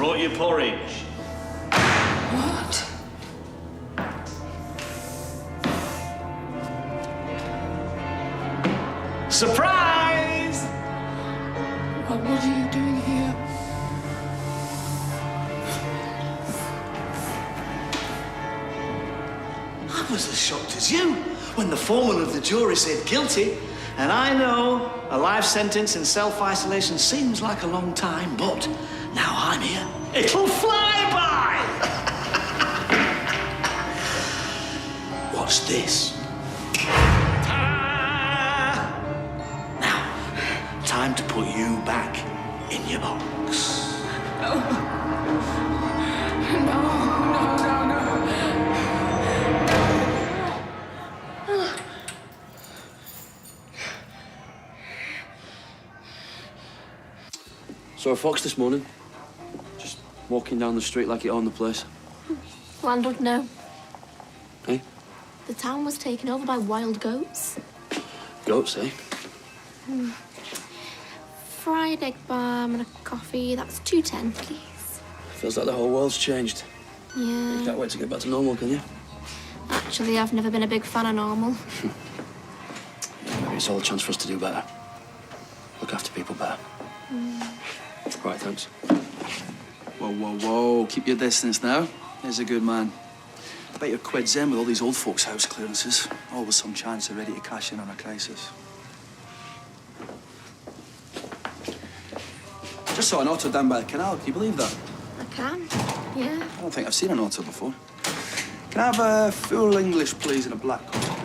brought you porridge. What? Surprise! What are you doing here? I was as shocked as you when the foreman of the jury said guilty. And I know a life sentence in self-isolation seems like a long time, but now I'm here, it'll fly by! What's this? Ta-da! Now, time to put you back in your box. No. No. Saw a fox this morning. Just walking down the street like it owned the place. Landlord, no. Hey? The town was taken over by wild goats. Goats, eh? Fried egg balm and a coffee. That's $2.10, please. Feels like the whole world's changed. Yeah. Can't wait to get back to normal, can you? Actually, I've never been a big fan of normal. Maybe it's all a chance for us to do better. Look after people better. Right, thanks. Whoa, whoa, whoa. Keep your distance now. Here's a good man. I bet your quid's in with all these old folks' house clearances. Always some chance they're ready to cash in on a crisis. Just saw an auto down by the canal. Can you believe that? I can, yeah. I don't think I've seen an auto before. Can I have a full English, please, and a black coat?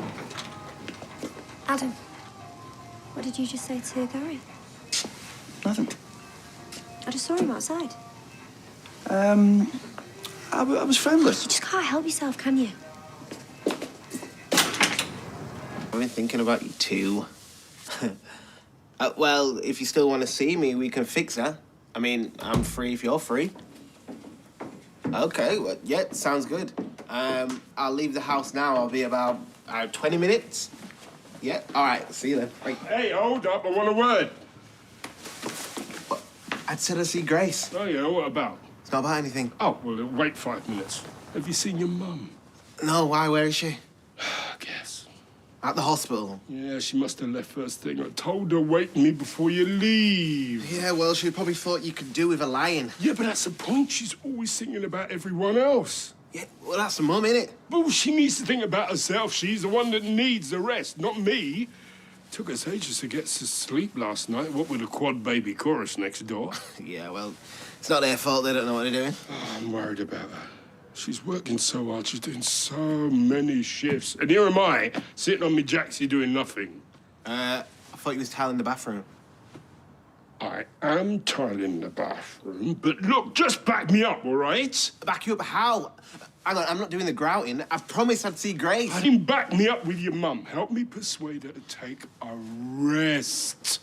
Adam, what did you just say to Gary? Nothing. I just saw him outside. I was friendly. You just can't help yourself, can you? I've been thinking about you too. Well, if you still want to see me, we can fix that. I mean, I'm free if you're free. Okay, well, yeah, sounds good. I'll leave the house now. I'll be about 20 minutes. Yeah, all right, see you then. Bye. Hey, hold up, I want a word. I'd said I'd see Grace. Oh, yeah, what about? It's not about anything. Oh, well, wait 5 minutes. Have you seen your mum? No, why? Where is she? I guess. At the hospital. Yeah, she must have left first thing. I told her, wake me before you leave. Yeah, well, she probably thought you could do with a lying. Yeah, but that's the point. She's always thinking about everyone else. Yeah, well, that's the mum, innit? Well, she needs to think about herself. She's the one that needs the rest, not me. Took us ages to get to sleep last night, what with a quad baby chorus next door. Yeah, well, it's not their fault. They don't know what they're doing. Oh, I'm worried about her. She's working so hard. She's doing so many shifts. And here am I, sitting on me jacksy doing nothing. I thought you was tiling the bathroom. I am tiling the bathroom, but look, just back me up, all right? Back you up how? Hang on, I'm not doing the grouting. I promised I'd see Grace. I didn't back me up with your mum. Help me persuade her to take a rest.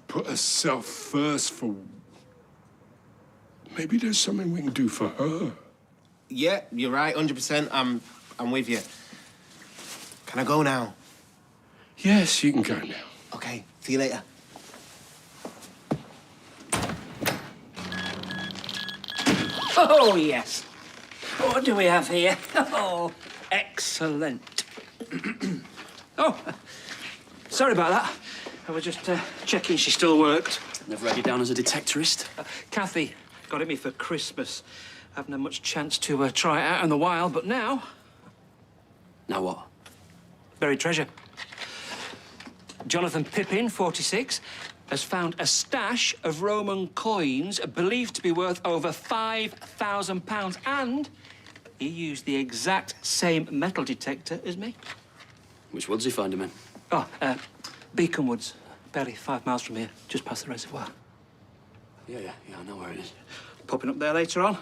Put herself first for... Maybe there's something we can do for her. Yeah, you're right, 100%. I'm with you. Can I go now? Yes, you can go now. Okay, see you later. Oh, yes. What do we have here? Oh, excellent. Oh, sorry about that. I was just checking she still worked. Never had you down as a detectorist. Kathy got it me for Christmas. Haven't had much chance to try it out in the wild, but now... Now what? Buried treasure. Jonathan Pippin, 46, has found a stash of Roman coins believed to be worth over £5,000, and he used the exact same metal detector as me. Which woods he find him in? Oh, Beacon Woods, barely 5 miles from here, just past the reservoir. Yeah, I know where it is. Popping up there later on.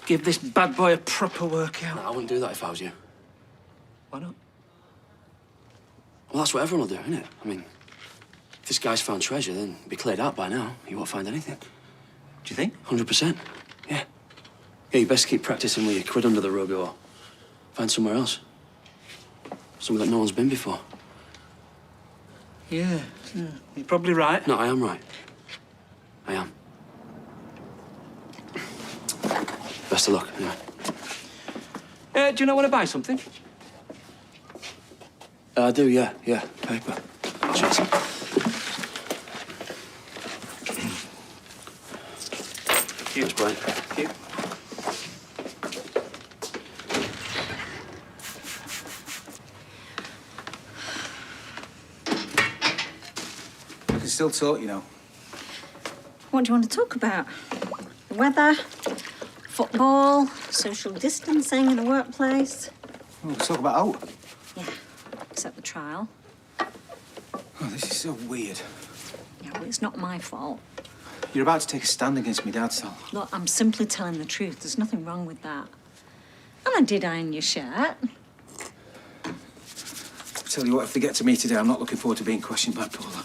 Give this bad boy a proper workout. No, I wouldn't do that if I was you. Why not? Well, that's what everyone will do, isn't it? I mean, if this guy's found treasure, then he'll be cleared out by now. He won't find anything. Do you think? 100%. Yeah. Yeah, you best keep practicing with your quid under the rug or find somewhere else. Somewhere that no one's been before. Yeah, you're probably right. No, I am right. I am. Best of luck, anyway. Do you not want to buy something? I do, yeah. Paper. Cheers. Cheers, Brian. Thank you. I can still talk, you know. What do you want to talk about? The weather, football, social distancing in the workplace. Oh, let's talk about out. Yeah, except the trial. Oh, this is so weird. Yeah, well, it's not my fault. You're about to take a stand against me, Dad, Sal. Look, I'm simply telling the truth. There's nothing wrong with that. And I did iron your shirt. Tell you what, if they get to me today, I'm not looking forward to being questioned by Paula.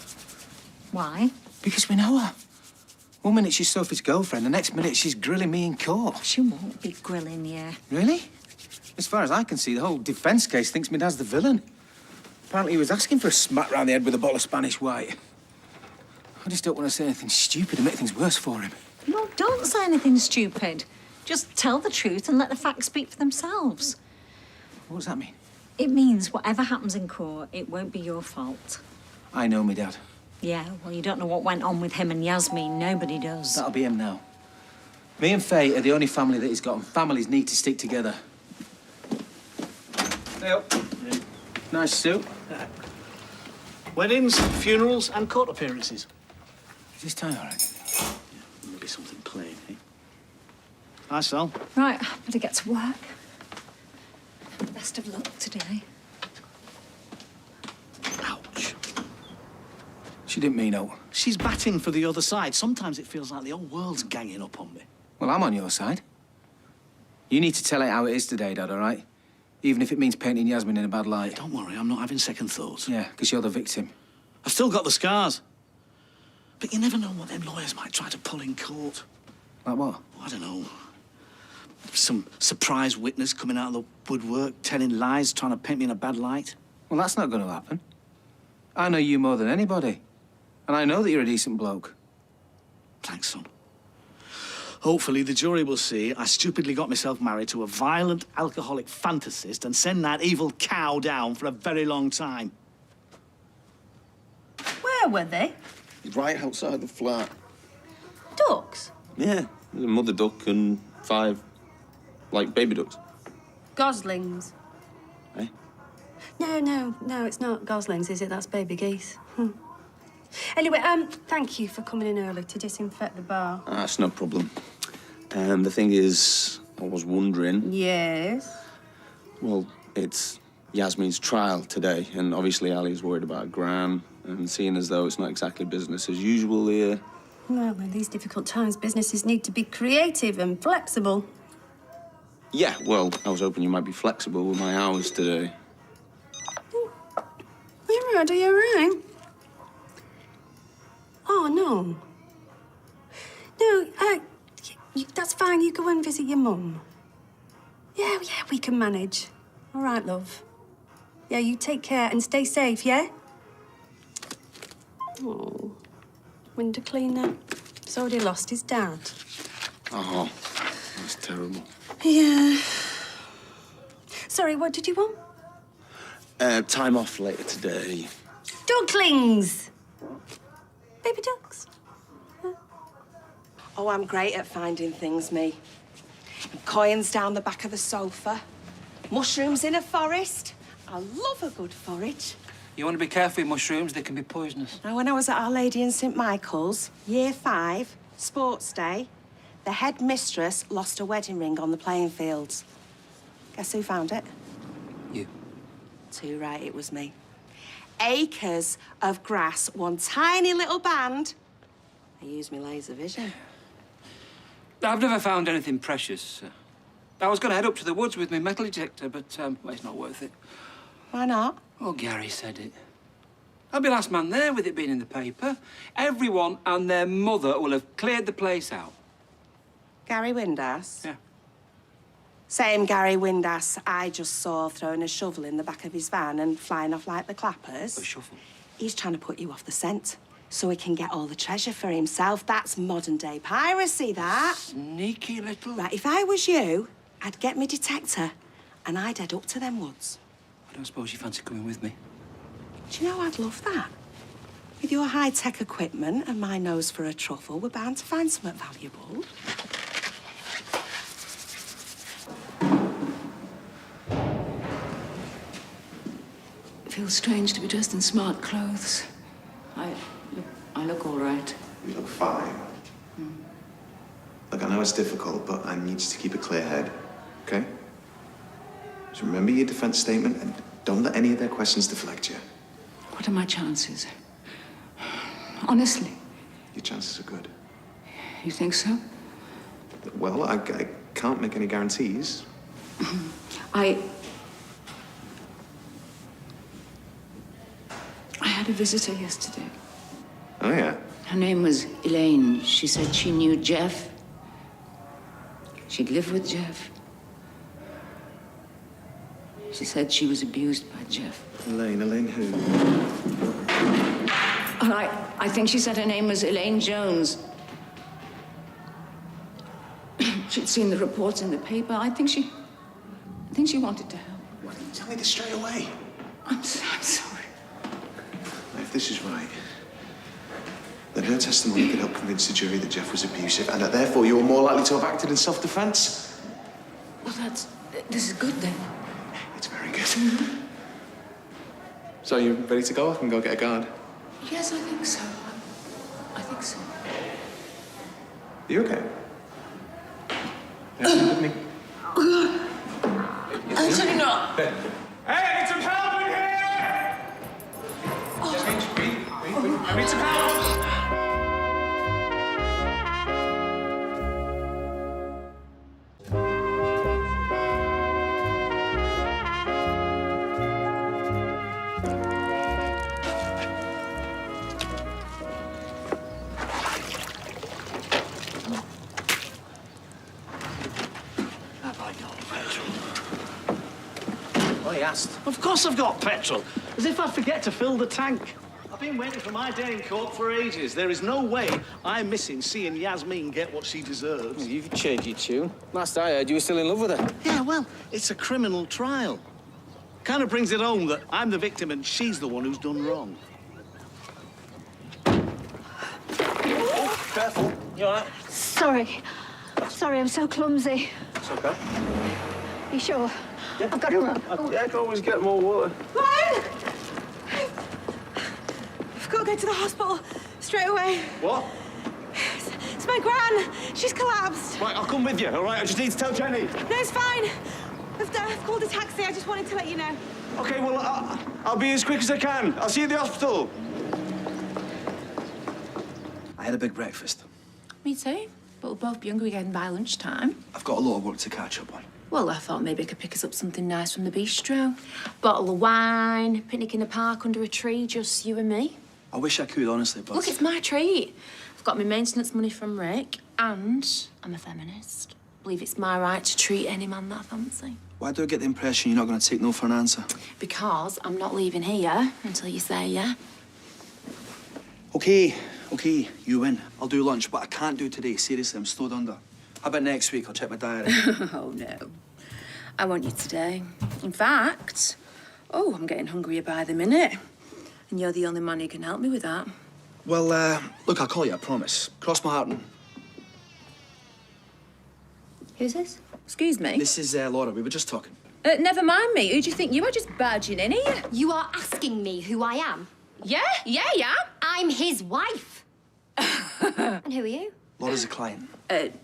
Why? Because we know her. One minute she's Sophie's girlfriend, the next minute she's grilling me in court. She won't be grilling you. Really? As far as I can see, the whole defence case thinks my dad's the villain. Apparently he was asking for a smack round the head with a bottle of Spanish white. I just don't want to say anything stupid and make things worse for him. No, don't say anything stupid. Just tell the truth and let the facts speak for themselves. What does that mean? It means whatever happens in court, it won't be your fault. I know me dad. Yeah, well, you don't know what went on with him and Yasmin. Nobody does. That'll be him now. Me and Faye are the only family that he's got, and families need to stick together. Hey up. Yeah. Nice suit. Weddings, funerals, and court appearances. Is this tie all right? Maybe something plain, eh? Hi, Sal. Right, better get to work. Best of luck today. Ouch. She didn't mean no. She's batting for the other side. Sometimes it feels like the whole world's ganging up on me. Well, I'm on your side. You need to tell it how it is today, Dad, all right? Even if it means painting Yasmin in a bad light. Don't worry, I'm not having second thoughts. Yeah, because you're the victim. I've still got the scars. But you never know what them lawyers might try to pull in court. Like what? I don't know. Some surprise witness coming out of the woodwork, telling lies, trying to paint me in a bad light. Well, that's not going to happen. I know you more than anybody. And I know that you're a decent bloke. Thanks, son. Hopefully the jury will see I stupidly got myself married to a violent alcoholic fantasist and send that evil cow down for a very long time. Where were they? Right outside the flat. Ducks? Yeah, there's a mother duck and 5, like, baby ducks. Goslings? Eh? No, it's not goslings, is it? That's baby geese. Anyway, thank you for coming in early to disinfect the bar. That's no problem. The thing is, I was wondering... Yes? Well, it's Yasmin's trial today, and obviously Ali's worried about Gran, and seeing as though it's not exactly business as usual here... Well, in these difficult times, businesses need to be creative and flexible. Yeah, well, I was hoping you might be flexible with my hours today. Are you all right? Oh, no. No, that's fine. You go and visit your mum. Yeah, we can manage. All right, love. Yeah, you take care and stay safe, yeah? Oh, window cleaner. He's already lost his dad. Oh, that's terrible. Yeah. Sorry, what did you want? Time off later today. Ducklings! Baby ducks. Oh, I'm great at finding things, me. Coins down the back of the sofa, mushrooms in a forest. I love a good forage. You want to be careful with mushrooms, they can be poisonous. Now, when I was at Our Lady in St Michael's, Year 5, sports day, the headmistress lost a wedding ring on the playing fields. Guess who found it? You. Too right, it was me. Acres of grass, one tiny little band. I used my laser vision. I've never found anything precious. I was going to head up to the woods with my metal detector, but well, it's not worth it. Why not? Oh, Gary said it. I'll be last man there with it being in the paper. Everyone and their mother will have cleared the place out. Gary Windass? Yeah. Same Gary Windass I just saw throwing a shovel in the back of his van and flying off like the clappers. A shovel? He's trying to put you off the scent. so he can get all the treasure for himself. That's modern-day piracy, that. Sneaky little... Right, if I was you, I'd get me detector and I'd head up to them woods. I don't suppose you fancy coming with me. Do you know I'd love that? With your high-tech equipment and my nose for a truffle, we're bound to find something valuable. It feels strange to be dressed in smart clothes. I look all right. You look fine. Look, I know it's difficult, but I need you to keep a clear head, okay? Just remember your defense statement and don't let any of their questions deflect you. What are my chances? Honestly. Your chances are good. You think so? Well, I can't make any guarantees. I had a visitor yesterday. Oh, yeah? Her name was Elaine. She said she knew Jeff. She'd lived with Jeff. She said she was abused by Jeff. Elaine who? And I think she said her name was Elaine Jones. She'd seen the reports in the paper. I think she wanted to help. Why didn't you tell me this straight away? I'm sorry. If this is right, then her testimony could help convince the jury that Jeff was abusive and that therefore you were more likely to have acted in self-defense. Well, this is good then. It's very good. So you ready to go? I can go get a guard. Yes, I think so. I think so. Are you okay? Yeah, come with me. Actually not. Hey, I need some help in here! Just breathe. I need some help! Have I got petrol? Well, he asked. Of course I've got petrol. As if I'd forget to fill the tank. I've been waiting for my day in court for ages. There is no way I'm missing seeing Yasmin get what she deserves. You've changed your tune. Last I heard, you were still in love with her. Yeah, well, it's a criminal trial. Kind of brings it home that I'm the victim and she's the one who's done wrong. Oh, careful. You all right? Sorry. Sorry, I'm so clumsy. It's okay. You sure? Yeah. I've got to run. Yeah, I can always get more water. Run! I've got to go to the hospital straight away. What? It's my gran. She's collapsed. Right, I'll come with you, all right? I just need to tell Jenny. No, it's fine. I've called a taxi. I just wanted to let you know. Okay, well, I'll be as quick as I can. I'll see you at the hospital. I had a big breakfast. Me too. But we'll both be hungry again by lunchtime. I've got a lot of work to catch up on. Well, I thought maybe I could pick us up something nice from the bistro. Bottle of wine, picnic in the park under a tree, just you and me. I wish I could, honestly, but... Look, it's my treat. I've got my maintenance money from Rick, and I'm a feminist. I believe it's my right to treat any man that I fancy. Why do I get the impression you're not going to take no for an answer? Because I'm not leaving here until you say yeah. Okay, you win. I'll do lunch, but I can't do today. Seriously, I'm snowed under. How about next week? I'll check my diary. Oh, no. I want you today. In fact, I'm getting hungrier by the minute. And you're the only man who can help me with that. Well, look, I'll call you, I promise. Cross my heart. Who's this? Excuse me? This is Laura. We were just talking. Never mind me. Who do you think you are, just barging in here? You are asking me who I am? Yeah. I'm his wife. And who are you? Laura's a client.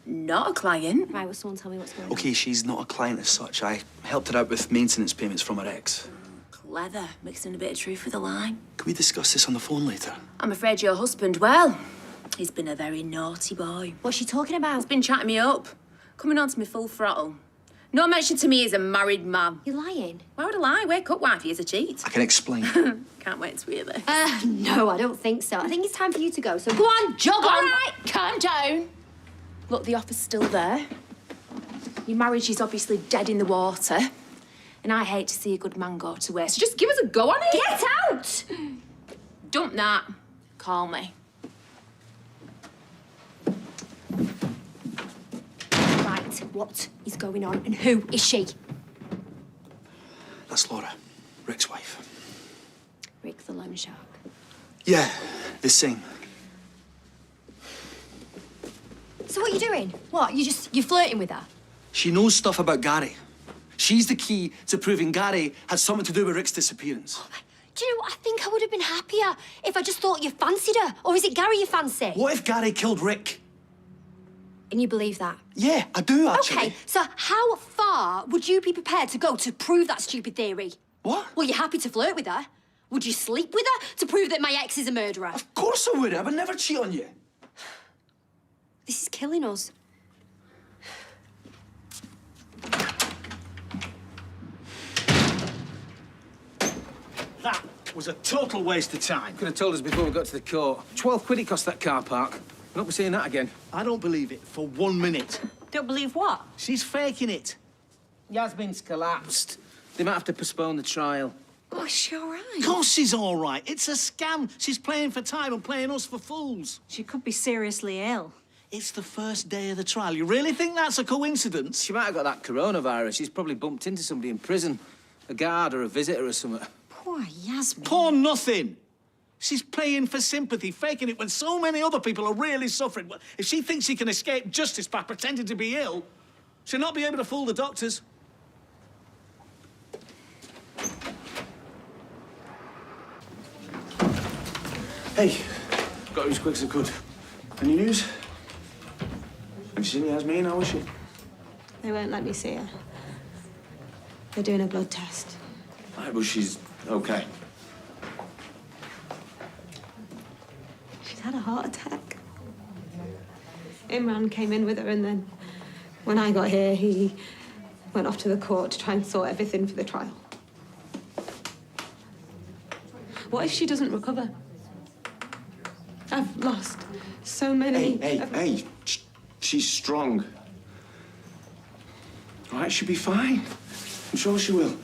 Not a client. Right, will someone tell me what's going on? Okay, she's not a client as such. I helped her out with maintenance payments from her ex. Clever. Mixing a bit of truth with a lie. Can we discuss this on the phone later? I'm afraid your husband, well, he's been a very naughty boy. What's she talking about? He's been chatting me up. Coming on to me full throttle. No mention to me as a married man. You're lying. Why would I lie? Wake up, wifey, is a cheat. I can explain. Can't wait to hear this. No, I don't think so. I think it's time for you to go, so go on, jog on. All right, calm down. Look, the offer's still there. Your marriage is obviously dead in the water. And I hate to see a good man go to waste. So just give us a go on it. Get out! Dump that. Call me. Right, what is going on and who is she? That's Laura, Rick's wife. Rick the loan shark. Yeah, they sing. So what are you doing? What, you're flirting with her? She knows stuff about Gary. She's the key to proving Gary had something to do with Rick's disappearance. Do you know what? I think I would have been happier if I just thought you fancied her. Or is it Gary you fancy? What if Gary killed Rick? And you believe that? Yeah, I do, actually. Okay, so how far would you be prepared to go to prove that stupid theory? What? Well, you're happy to flirt with her. Would you sleep with her to prove that my ex is a murderer? Of course I would. I would never cheat on you. This is killing us. That was a total waste of time. Could have told us before we got to the court. 12 quid it cost that car park. We'll not be seeing that again. I don't believe it for 1 minute. Don't believe what? She's faking it. Yasmin's collapsed. They might have to postpone the trial. Oh, is she all right? Of course she's all right. It's a scam. She's playing for time and playing us for fools. She could be seriously ill. It's the first day of the trial. You really think that's a coincidence? She might have got that coronavirus. She's probably bumped into somebody in prison. A guard or a visitor or something. Poor Yasmin. Poor nothing. She's playing for sympathy, faking it when so many other people are really suffering. Well, if she thinks she can escape justice by pretending to be ill, she'll not be able to fool the doctors. Hey, got here as quick as I could. Any news? Have you seen Yasmin? How is she? They won't let me see her. They're doing a blood test. Right, well, she's okay. She's had a heart attack. Imran came in with her, and then when I got here, he went off to the court to try and sort everything for the trial. What if she doesn't recover? I've lost so many. Hey, she's strong. All right, she'll be fine. I'm sure she will.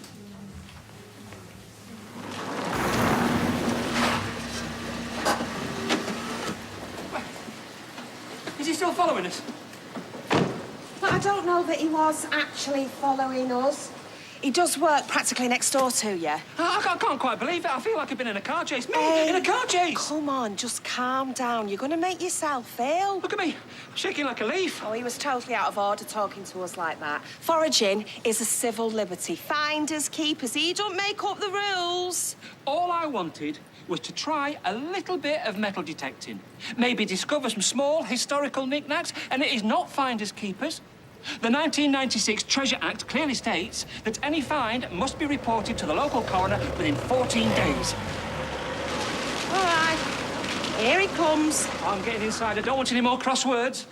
Is he still following us? But I don't know that he was actually following us. He does work practically next door to you. I can't quite believe it. I feel like I've been in a car chase. Me, in a car chase! Come on, just calm down. You're going to make yourself ill. Look at me. I'm shaking like a leaf. Oh, he was totally out of order talking to us like that. Foraging is a civil liberty. Finders, keepers. He don't make up the rules. All I wanted was to try a little bit of metal detecting. Maybe discover some small historical knickknacks, and it is not finders keepers. The 1996 Treasure Act clearly states that any find must be reported to the local coroner within 14 days. All right, here he comes. I'm getting inside. I don't want any more crosswords.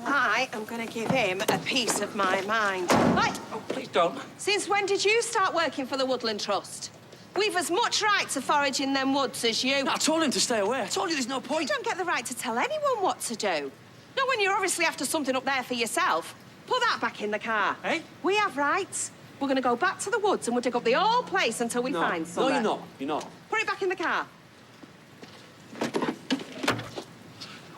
I am going to give him a piece of my mind. Right. Oh, please don't. Since when did you start working for the Woodland Trust? We've as much right to forage in them woods as you. I told him to stay away. I told you there's no point. You don't get the right to tell anyone what to do. Not when you're obviously after something up there for yourself. Put that back in the car. Hey? We have rights. We're going to go back to the woods and we'll dig up the whole place until we find something. No, you're not. You're not. Put it back in the car.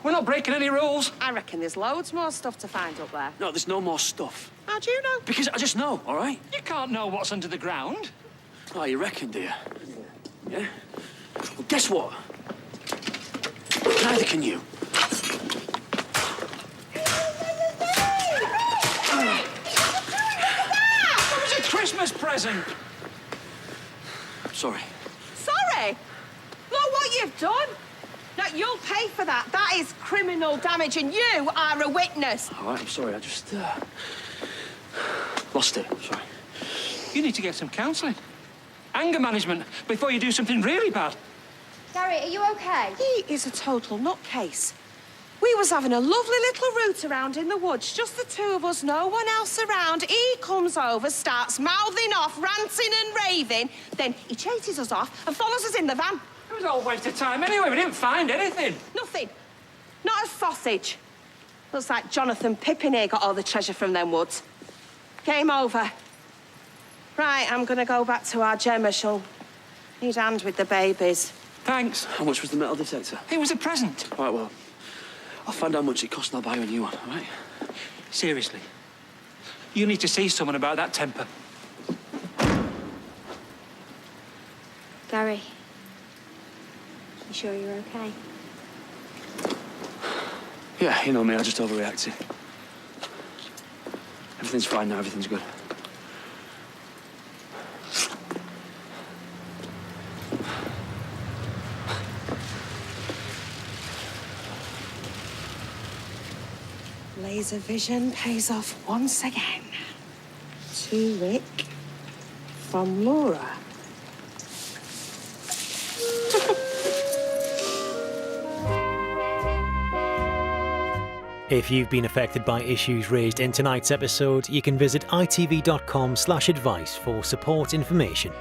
We're not breaking any rules. I reckon there's loads more stuff to find up there. No, there's no more stuff. How do you know? Because I just know, all right? You can't know what's under the ground. Oh, you reckon, do you? Yeah? Well, guess what? Neither can you. That was a Christmas present. Sorry. Sorry? Look what you've done. Now, you'll pay for that. That is criminal damage and you are a witness. All right, I'm sorry. I just, lost it. Sorry. You need to get some counselling. Anger management before you do something really bad. Gary, are you okay? He is a total nutcase. We was having a lovely little route around in the woods, just the two of us, no one else around. He comes over, starts mouthing off, ranting and raving. Then he chases us off and follows us in the van. It was all a waste of time anyway. We didn't find anything. Nothing. Not a sausage. Looks like Jonathan Pippin here got all the treasure from them woods. Game over. Right, I'm gonna go back to our Gemma. She'll need a hand with the babies. Thanks. How much was the metal detector? It was a present. All right, well, I'll find out how much it costs and I'll buy you a new one, all right? Seriously. You need to see someone about that temper. Gary, you sure you're okay? Yeah, you know me, I just overreacted. Everything's fine now, everything's good. Laser vision pays off once again. To Rick from Laura. If you've been affected by issues raised in tonight's episode, you can visit itv.com/advice for support information.